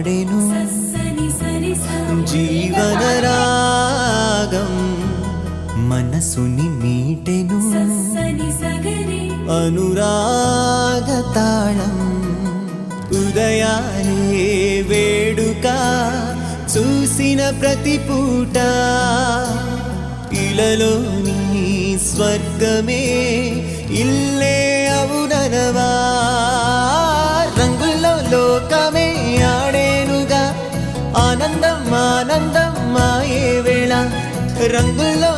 పాడెను జీవన రాగం మనసుని మీటెను అనురాగ తాళం ఉదయాలే వేడుక చూసిన ప్రతి పూట ఇలలోని స్వర్గమే ఇల్లే అవుననవా రంగుల్లో లోకమే ఆడేనుగా ఆనందం ఆనందం మాయే వేళ రంగుల్లో